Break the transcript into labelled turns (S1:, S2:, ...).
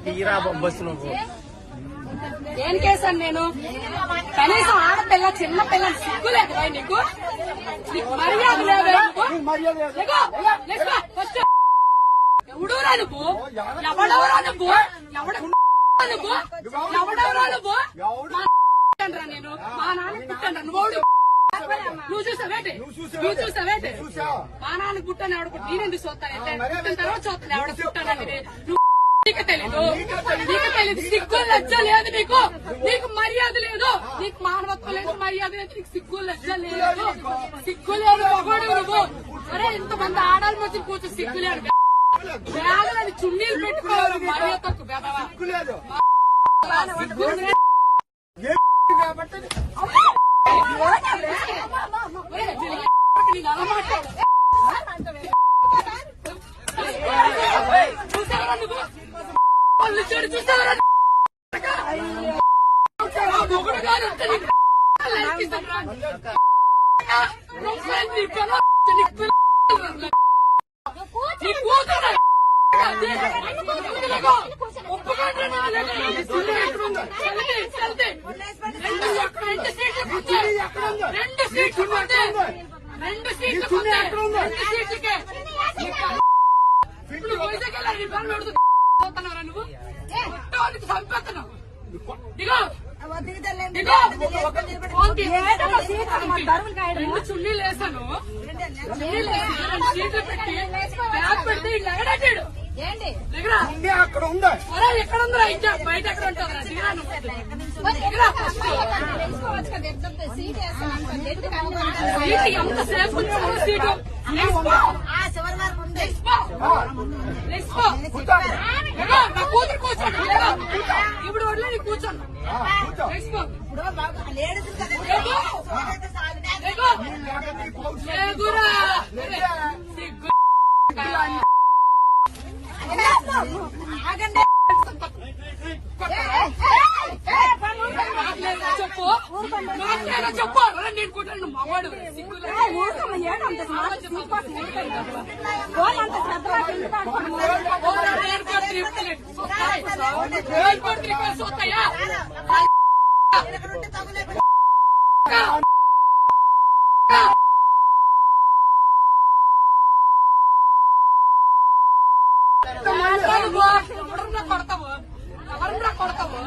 S1: తీరా బస్సు నువ్వు
S2: ఏం కేసాను నేను? కనీసం ఆడపిల్ల చిన్న పిల్లలు సిగ్గులేదు నీకు? మర్యాద లేదు. ఎవడూరా నువ్వు? ఎవడెవరా నువ్వు? ఎవడెవరా నువ్వు? నేను మా నాన్న పుట్టాను. నువ్వు చూసావేటి? మా నాన్న పుట్టాను. ఎవడ పుట్టి నేనెందుకు చూస్తాను? పుట్టిన తర్వాత చూస్తాను ఎవడ పుట్టానని. నీకు తెలీదు. సిగ్గు లజ్జ లేదు నీకు. నీకు మర్యాద లేదు. నీకు మానవత్వం లేదు, మర్యాద లేదు. నీకు సిగ్గు లజ్జ లేదు. సిగ్గు లేదు మగోడు నువ్వు. అరే ఇంతమంది ఆడాలి మధ్య కూర్చో సిగ్గు లేదు. బ్యాగులని చున్నీలు పెట్టుకోవాలి. మర్యాద తక్కువ బెదవా. నేను అలా మాట్లాడు. చూసావరా నువ్వు? వాళ్ళు చెడు చూసావరా? మొగుడు గారు రెండు సీట్లకి ఇప్పుడు వైజాగ్ వెళ్ళాలి. పోతున్నారా నువ్వు? చంపేస్తున్నావు. దిగో రెండు చున్నీలు వేసాను. సీట్లు పెట్టి బ్యాగ్ పెడితే ఇట్లా ఎగడాడు.
S1: అక్కడ ఉందా?
S2: ఎక్కడ ఉందా? ఇంకా బయట ఎక్కడ ఉంటుందా? సీటు ఎంతసేపు ఉంచాలి? సీటు నా కూతురు కూర్చోండి. ఇప్పుడు వడ్లే నీ కూర్చోండి. చెప్పు చెప్పు. నేను కూర్చోండి మగవాడు. చూస్తాయా? కొడతావు ఎవరన్నా కొడతావు.